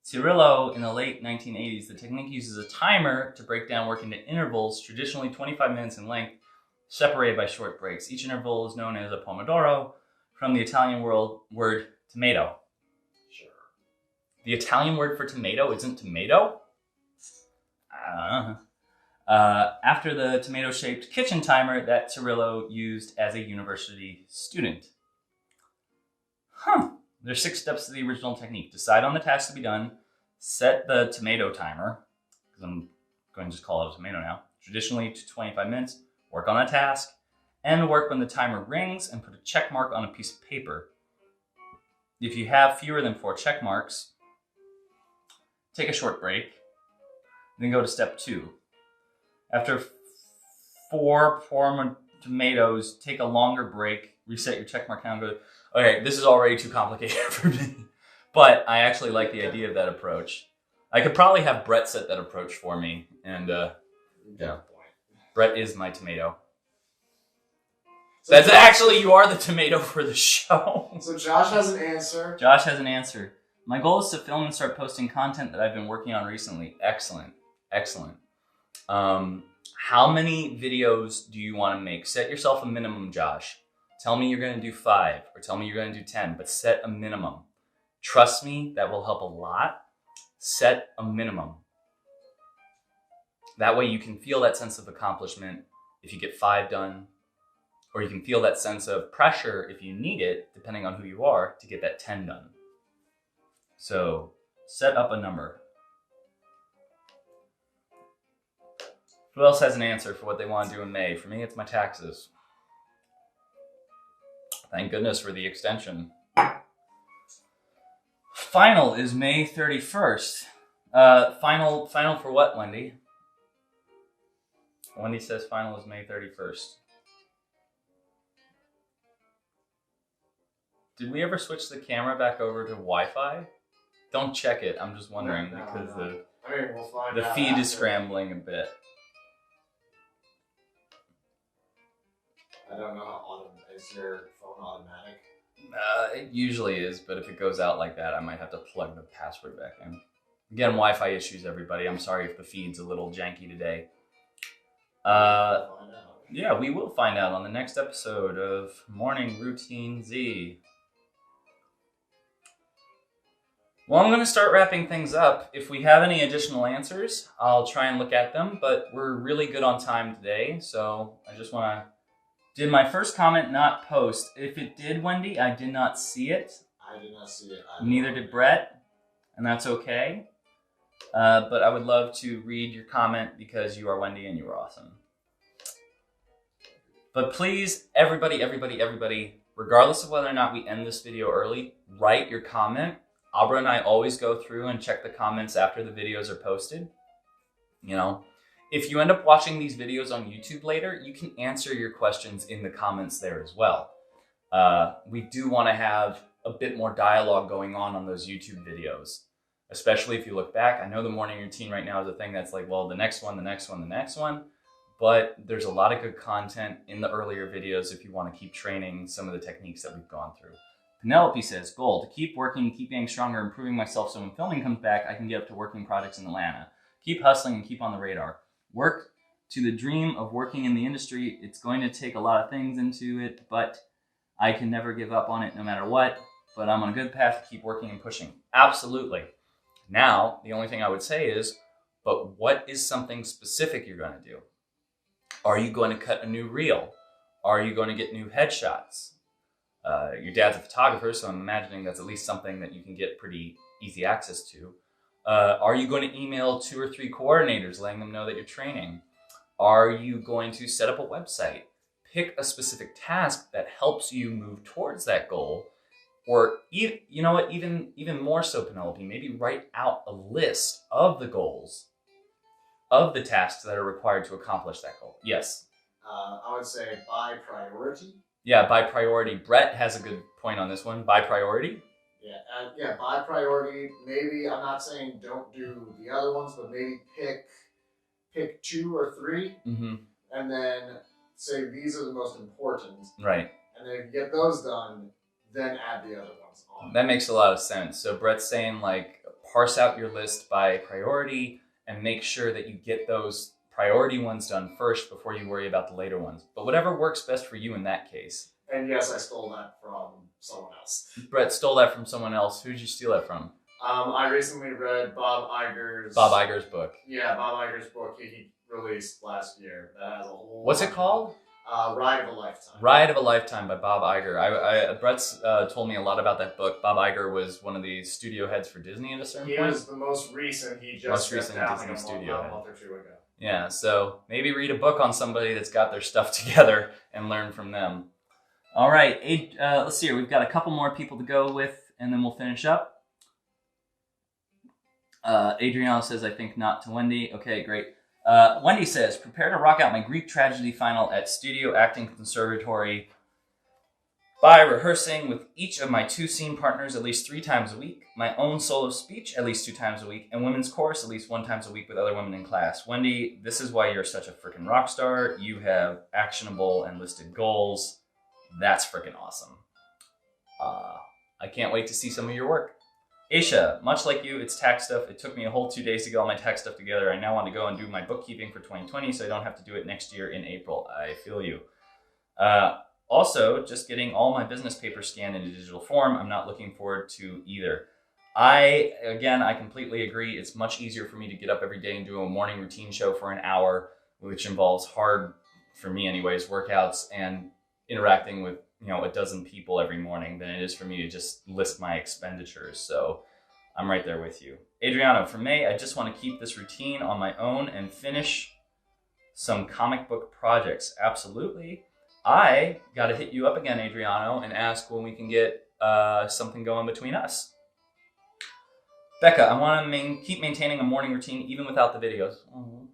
Cirillo in the late 1980s. The technique uses a timer to break down work into intervals, traditionally 25 minutes in length, separated by short breaks. Each interval is known as a pomodoro, from the Italian word tomato. Sure. The Italian word for tomato isn't tomato? after the tomato-shaped kitchen timer that Cirillo used as a university student. There's 6 steps to the original technique. Decide on the task to be done. Set the tomato timer, because I'm going to just call it a tomato now, traditionally to 25 minutes. Work on a task. End work when the timer rings and put a check mark on a piece of paper. If you have fewer than 4 check marks, take a short break. Then go to step 2. After 4 tomatoes, take a longer break. Reset your check mark count. Go. Okay, this is already too complicated for me. But I actually like the idea of that approach. I could probably have Brett set that approach for me. And yeah, Brett is my tomato. So that's actually, you are the tomato for the show. So Josh has an answer. Josh has an answer. My goal is to film and start posting content that I've been working on recently. Excellent. Excellent. How many videos do you want to make? Set yourself a minimum, Josh. Tell me you're going to do 5 or tell me you're going to do 10, but set a minimum. Trust me, that will help a lot. Set a minimum. That way you can feel that sense of accomplishment if you get 5 done, or you can feel that sense of pressure if you need it, depending on who you are, to get that 10 done. So set up a number. Who else has an answer for what they want to do in May? For me, it's my taxes. Thank goodness for the extension. Final is May 31st. Final for what, Wendy? Wendy says final is May 31st. Did we ever switch the camera back over to Wi-Fi? Don't check it. I'm just wondering because the feed is scrambling a bit. I don't know how is your phone automatic? It usually is, but if it goes out like that, I might have to plug the password back in. Again, Wi-Fi issues, everybody. I'm sorry if the feed's a little janky today. Yeah, we will find out on the next episode of Morning Routine Z. Well, I'm going to start wrapping things up. If we have any additional answers, I'll try and look at them, but we're really good on time today, so I just want to... Did my first comment not post? If it did, Wendy, I did not see it. I did not see it. Neither did Brett, and that's okay. But I would love to read your comment because you are Wendy and you are awesome. But please, everybody, regardless of whether or not we end this video early, write your comment. Abra and I always go through and check the comments after the videos are posted. You know, if you end up watching these videos on YouTube later, you can answer your questions in the comments there as well. We do want to have a bit more dialogue going on those YouTube videos, especially if you look back. I know the morning routine right now is a thing that's like, well, the next one, but there's a lot of good content in the earlier videos if you want to keep training some of the techniques that we've gone through. Penelope says, goal, to keep working, keep getting stronger, improving myself so when filming comes back, I can get up to working projects in Atlanta. Keep hustling and keep on the radar. Work to the dream of working in the industry. It's going to take a lot of things into it, but I can never give up on it no matter what. But I'm on a good path to keep working and pushing. Absolutely. Now, the only thing I would say is, but what is something specific you're going to do? Are you going to cut a new reel? Are you going to get new headshots? Your dad's a photographer, so I'm imagining that's at least something that you can get pretty easy access to. Are you going to email 2 or 3 coordinators letting them know that you're training? Are you going to set up a website? Pick a specific task that helps you move towards that goal. Or, you know what, even more so, Penelope, maybe write out a list of the goals, of the tasks that are required to accomplish that goal. Yes? I would say by priority. Yeah, by priority. Brett has a good point on this one. By priority? Yeah, by priority. Maybe, I'm not saying don't do the other ones, but maybe pick 2 or 3, and then say these are the most important. Right. And then if you get those done, then add the other ones on. That makes a lot of sense. So Brett's saying, like, parse out your list by priority and make sure that you get those priority ones done first before you worry about the later ones. But whatever works best for you in that case. And yes, I stole that from someone else. Brett stole that from someone else. Who did you steal that from? I recently read Bob Iger's book. Yeah, Bob Iger's book. He released last year that has a whole. What's it called? Ride of a Lifetime. Ride of a Lifetime by Bob Iger. Brett's told me a lot about that book. Bob Iger was one of the studio heads for Disney at a certain point. He was the most recent. He just stepped down like a month or two ago. Yeah, so maybe read a book on somebody that's got their stuff together and learn from them. All right, let's see here. We've got a couple more people to go with, and then we'll finish up. Adriano says, I think not to Wendy. Okay, great. Wendy says, prepare to rock out my Greek tragedy final at Studio Acting Conservatory by rehearsing with each of my 2 scene partners at least 3 times a week, my own solo speech at least 2 times a week, and women's chorus at least 1 time a week with other women in class. Wendy, this is why you're such a freaking rock star. You have actionable and listed goals. That's freaking awesome. I can't wait to see some of your work. Aisha, much like you, it's tax stuff. It took me a whole 2 days to get all my tax stuff together. I now want to go and do my bookkeeping for 2020 so I don't have to do it next year in April. I feel you. Also, just getting all my business papers scanned into digital form, I'm not looking forward to either. I completely agree. It's much easier for me to get up every day and do a morning routine show for an hour, which involves hard, for me anyways, workouts and interacting with a dozen people every morning than it is for me to just list my expenditures. So I'm right there with you. Adriano, for May, I just want to keep this routine on my own and finish some comic book projects. Absolutely. I got to hit you up again, Adriano, and ask when we can get something going between us. Becca, I want to keep maintaining a morning routine even without the videos. Oh.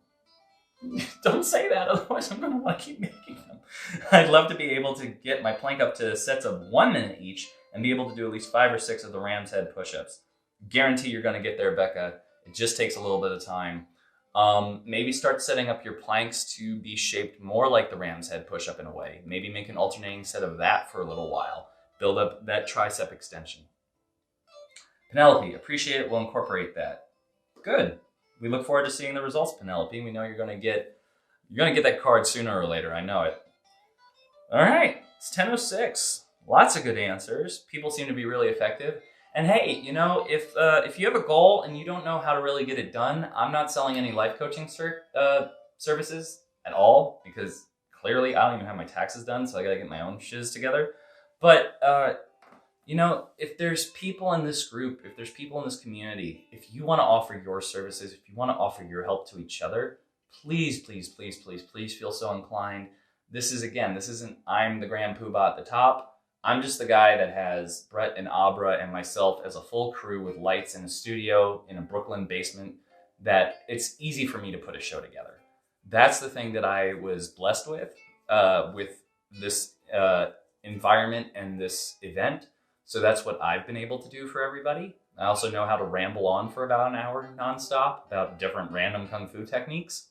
Don't say that, otherwise I'm going to want to keep making them. I'd love to be able to get my plank up to sets of 1 minute each and be able to do at least 5 or 6 of the ram's head push-ups. Guarantee you're going to get there, Becca. It just takes a little bit of time. Maybe start setting up your planks to be shaped more like the ram's head push-up in a way. Maybe make an alternating set of that for a little while. Build up that tricep extension. Penelope, appreciate it. We'll incorporate that. Good. We look forward to seeing the results, Penelope. We know you're going to get that card sooner or later. I know it. All right, it's 10:06. Lots of good answers. People seem to be really effective. And hey, if you have a goal and you don't know how to really get it done, I'm not selling any life coaching services at all because clearly I don't even have my taxes done, so I got to get my own shiz together. But if there's people in this group, if there's people in this community, if you want to offer your services, if you want to offer your help to each other, please, please, please, please, please feel so inclined. This isn't I'm the grand poobah at the top. I'm just the guy that has Brett and Abra and myself as a full crew with lights in a studio in a Brooklyn basement that it's easy for me to put a show together. That's the thing that I was blessed with this environment and this event. So that's what I've been able to do for everybody. I also know how to ramble on for about an hour nonstop about different random kung fu techniques.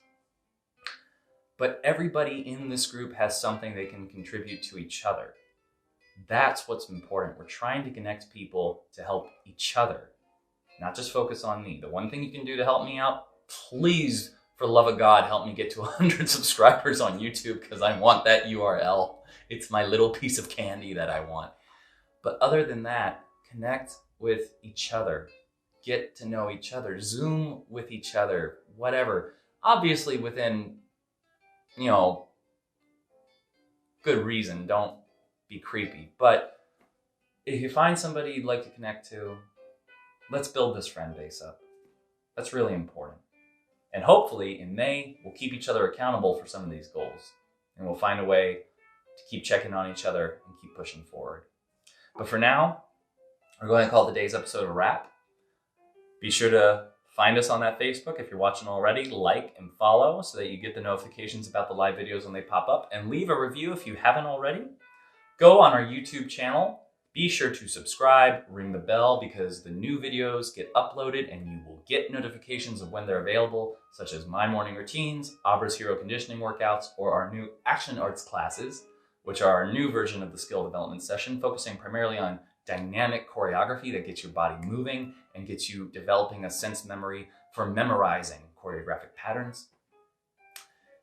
But everybody in this group has something they can contribute to each other. That's what's important. We're trying to connect people to help each other, not just focus on me. The one thing you can do to help me out, please, for the love of God, help me get to 100 subscribers on YouTube because I want that URL. It's my little piece of candy that I want. But other than that, connect with each other. Get to know each other. Zoom with each other. Whatever. Obviously within, good reason. Don't be creepy. But if you find somebody you'd like to connect to, let's build this friend base up. That's really important. And hopefully in May, we'll keep each other accountable for some of these goals. And we'll find a way to keep checking on each other and keep pushing forward. But for now, we're going to call today's episode a wrap. Be sure to find us on that Facebook if you're watching already, like and follow so that you get the notifications about the live videos when they pop up, and leave a review if you haven't already. Go on our YouTube channel. Be sure to subscribe, ring the bell because the new videos get uploaded and you will get notifications of when they're available, such as my morning routines, Abra's hero conditioning workouts, or our new action arts classes, which are our new version of the skill development session, focusing primarily on dynamic choreography that gets your body moving and gets you developing a sense memory for memorizing choreographic patterns.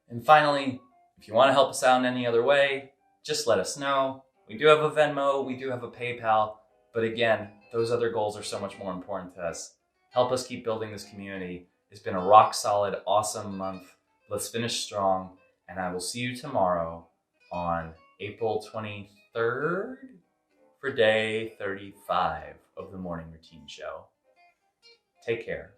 And finally, if you want to help us out in any other way, just let us know. We do have a Venmo, we do have a PayPal, but again, those other goals are so much more important to us. Help us keep building this community. It's been a rock solid, awesome month. Let's finish strong, and I will see you tomorrow on April 23rd for day 35 of the Morning Routine Show. Take care.